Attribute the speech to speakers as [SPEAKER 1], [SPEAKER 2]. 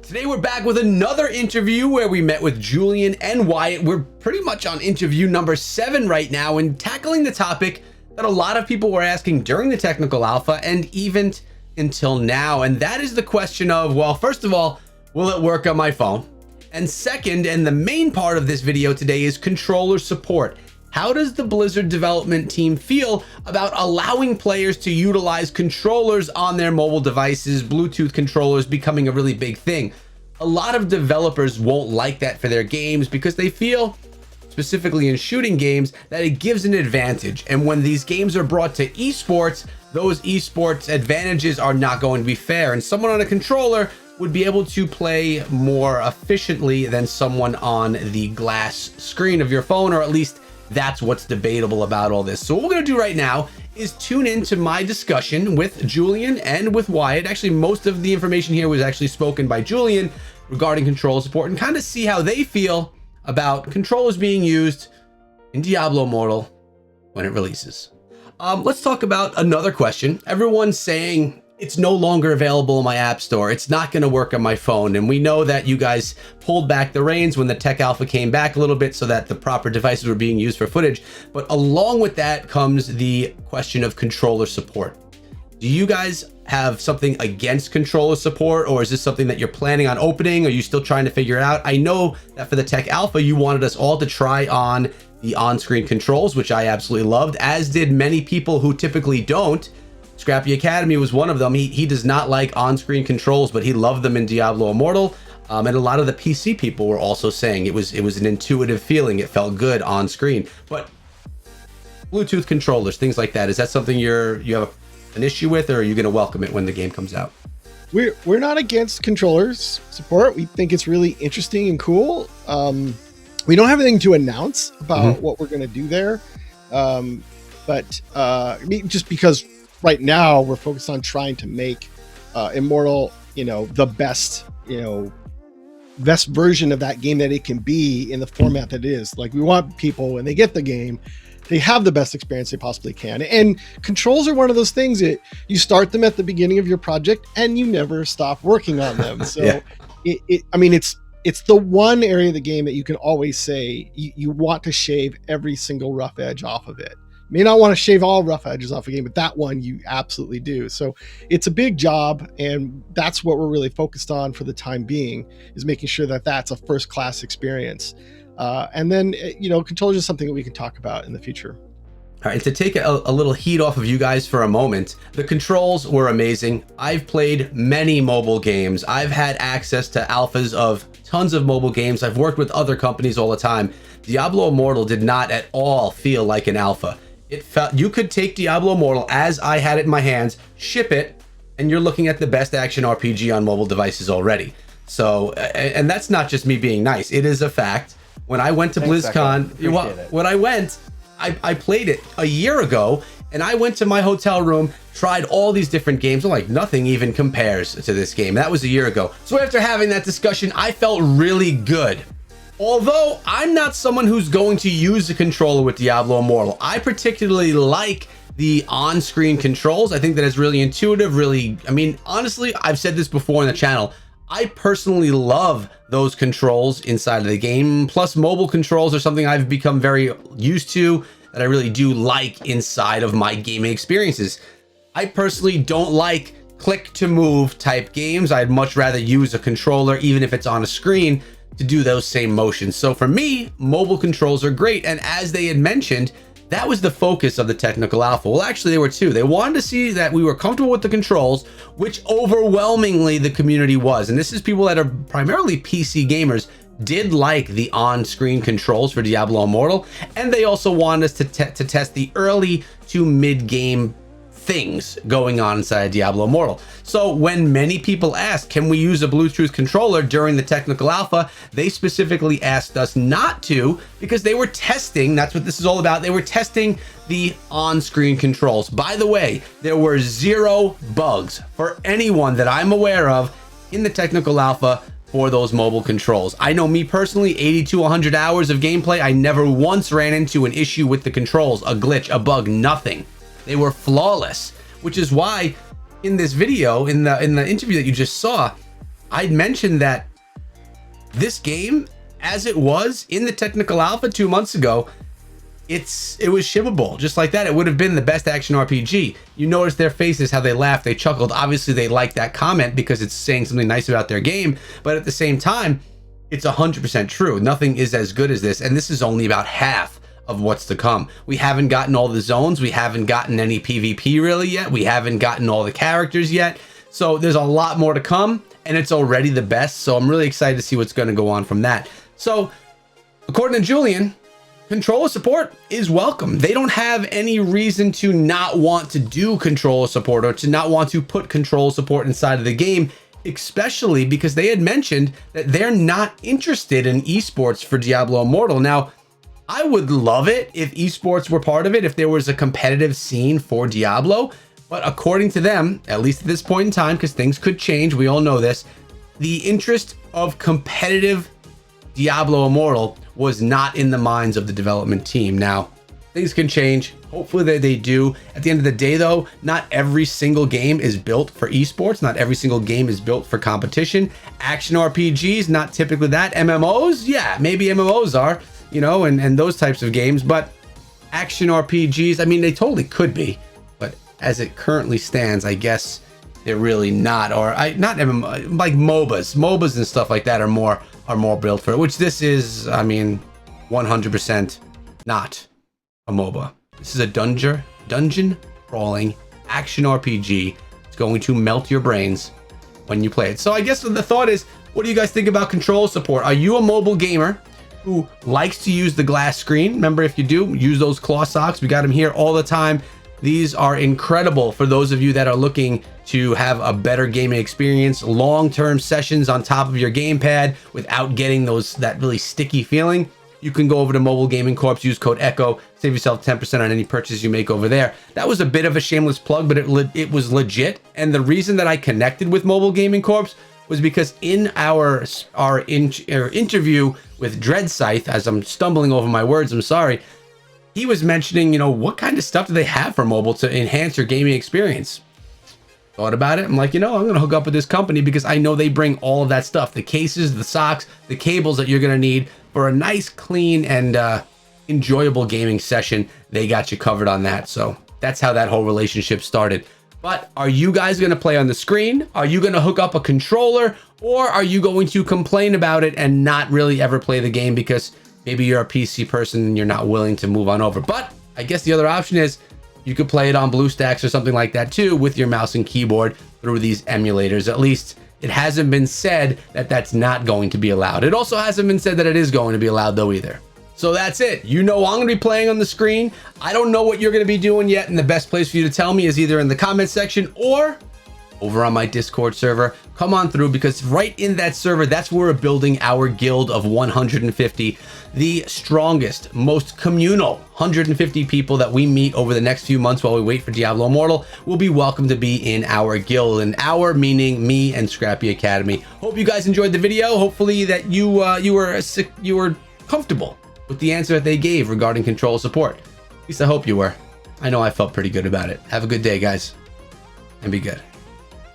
[SPEAKER 1] Today we're back with another interview where we met with Julian and Wyatt. We're pretty much on interview number 7 right now and tackling the topic that a lot of people were asking during the technical alpha and even until now. And that is the question of, well, first of all, will it work on my phone? And second, and the main part of this video today, is controller support. How does the Blizzard development team feel about allowing players to utilize controllers on their mobile devices, Bluetooth controllers becoming a really big thing? A lot of developers won't like that for their games because they feel, specifically in shooting games, that it gives an advantage. And when these games are brought to esports, those esports advantages are not going to be fair. And someone on a controller would be able to play more efficiently than someone on the glass screen of your phone, or at least that's what's debatable about all this. So what we're going to do right now is tune into my discussion with Julian and with Wyatt. Actually, most of the information here was actually spoken by Julian regarding controller support, and kind of see how they feel about controllers being used in Diablo Immortal when it releases. Let's talk about another question. Everyone's saying it's no longer available in my app store. It's not going to work on my phone. And we know that you guys pulled back the reins when the tech alpha came back a little bit so that the proper devices were being used for footage. But along with that comes the question of controller support. Do you guys have something against controller support, or is this something that you're planning on opening? Are you still trying to figure it out? I know that for the tech alpha, you wanted us all to try on the on-screen controls, which I absolutely loved, as did many people who typically don't. Scrappy Academy was one of them. He does not like on-screen controls, but he loved them in Diablo Immortal. And a lot of the PC people were also saying it was an intuitive feeling. It felt good on screen. But Bluetooth controllers, things like that, is that something you have an issue with, or are you going to welcome it when the game comes out?
[SPEAKER 2] We're not against controllers support. We think it's really interesting and cool. We don't have anything to announce about what we're going to do there. But just because right now we're focused on trying to make Immortal, the best version of that game that it can be in the format that it is. Like, we want people, when they get the game, they have the best experience they possibly can. And controls are one of those things that you start them at the beginning of your project and you never stop working on them. So yeah. It's the one area of the game that you can always say you want to shave every single rough edge off of it. You may not want to shave all rough edges off a game, but that one you absolutely do. So it's a big job, and that's what we're really focused on for the time being, is making sure that that's a first-class experience. And then, controllers is something that we can talk about in the future.
[SPEAKER 1] All right, to take a little heat off of you guys for a moment, the controls were amazing. I've played many mobile games. I've had access to alphas of tons of mobile games. I've worked with other companies all the time. Diablo Immortal did not at all feel like an alpha. It felt you could take Diablo Immortal as I had it in my hands, ship it, and you're looking at the best action RPG on mobile devices already. So, and that's not just me being nice. It is a fact. When I went to BlizzCon, I played it a year ago, and I went to my hotel room, tried all these different games. I'm like, nothing even compares to this game. That was a year ago. So after having that discussion, I felt really good. Although I'm not someone who's going to use the controller with Diablo Immortal. I particularly like the on-screen controls. I think that it's really intuitive, honestly, I've said this before on the channel. I personally love those controls inside of the game. Plus, mobile controls are something I've become very used to, that I really do like inside of my gaming experiences. I personally don't like click to move type games. I'd much rather use a controller, even if it's on a screen, to do those same motions. So for me, mobile controls are great. And as they had mentioned, that was the focus of the technical alpha. Well, actually, there were two. They wanted to see that we were comfortable with the controls, which overwhelmingly the community was. And this is people that are primarily PC gamers, did like the on-screen controls for Diablo Immortal. And they also wanted us to test the early to mid-game things going on inside Diablo Immortal. So when many people asked, can we use a Bluetooth controller during the technical alpha, they specifically asked us not to, because they were testing, that's what this is all about, they were testing the on-screen controls. By the way, there were 0 bugs for anyone that I'm aware of in the technical alpha for those mobile controls. I know me personally, 80 to 100 hours of gameplay, I never once ran into an issue with the controls, a glitch, a bug, nothing. They were flawless, which is why in this video, in the interview that you just saw, I'd mentioned that this game, as it was in the technical alpha 2 months ago, it was shippable just like that. It would have been the best action RPG. You notice their faces, how they laughed, they chuckled. Obviously they liked that comment because it's saying something nice about their game, but at the same time, it's 100% true. Nothing is as good as this, and this is only about half of what's to come. We haven't gotten all the zones, we haven't gotten any PvP really yet, we haven't gotten all the characters yet, so there's a lot more to come, and it's already the best, so I'm really excited to see what's going to go on from that. So according to Julian, controller support is welcome. They don't have any reason to not want to do controller support or to not want to put controller support inside of the game, especially because they had mentioned that they're not interested in esports for Diablo Immortal. Now, I would love it if esports were part of it, if there was a competitive scene for Diablo, but according to them, at least at this point in time, because things could change, we all know this, the interest of competitive Diablo Immortal was not in the minds of the development team. Now, things can change. Hopefully they do. At the end of the day, though, not every single game is built for esports. Not every single game is built for competition. Action RPGs, not typically that. MMOs, yeah, maybe MMOs are, you know, and those types of games. But action RPGs, I mean, they totally could be. But as it currently stands, I guess they're really not. Or not MMO, like MOBAs and stuff like that are more built for it, which this is, I mean, 100% not a MOBA. This is a dungeon crawling action RPG. It's going to melt your brains when you play it. So I guess the thought is, what do you guys think about control support? Are you a mobile gamer who likes to use the glass screen? Remember, if you do, use those claw socks. We got them here all the time. These are incredible for those of you that are looking to have a better gaming experience, long-term sessions on top of your gamepad without getting that really sticky feeling. You can go over to Mobile Gaming Corp, use code ECHO, save yourself 10% on any purchase you make over there. That was a bit of a shameless plug, but it was legit. And the reason that I connected with Mobile Gaming Corp was because in our interview with Dread Scythe, as I'm stumbling over my words, I'm sorry, he was mentioning, you know, what kind of stuff do they have for mobile to enhance your gaming experience? Thought about it. I'm like, you know, I'm going to hook up with this company because I know they bring all of that stuff. The cases, the socks, the cables that you're going to need for a nice, clean, and enjoyable gaming session. They got you covered on that. So that's how that whole relationship started. But are you guys going to play on the screen? Are you going to hook up a controller? Or are you going to complain about it and not really ever play the game because maybe you're a PC person and you're not willing to move on over? But I guess the other option is you could play it on BlueStacks or something like that too with your mouse and keyboard through these emulators. At least it hasn't been said that that's not going to be allowed. It also hasn't been said that it is going to be allowed though either. So that's it. You know I'm going to be playing on the screen. I don't know what you're going to be doing yet, and the best place for you to tell me is either in the comment section or over on my Discord server. Come on through, because right in that server, that's where we're building our guild of 150, the strongest, most communal 150 people that we meet over the next few months while we wait for Diablo Immortal will be welcome to be in our guild, and our meaning me and Scrappy Academy. Hope you guys enjoyed the video. Hopefully that you were comfortable with the answer that they gave regarding control support. At least I hope you were. I know I felt pretty good about it. Have a good day, guys, and be good.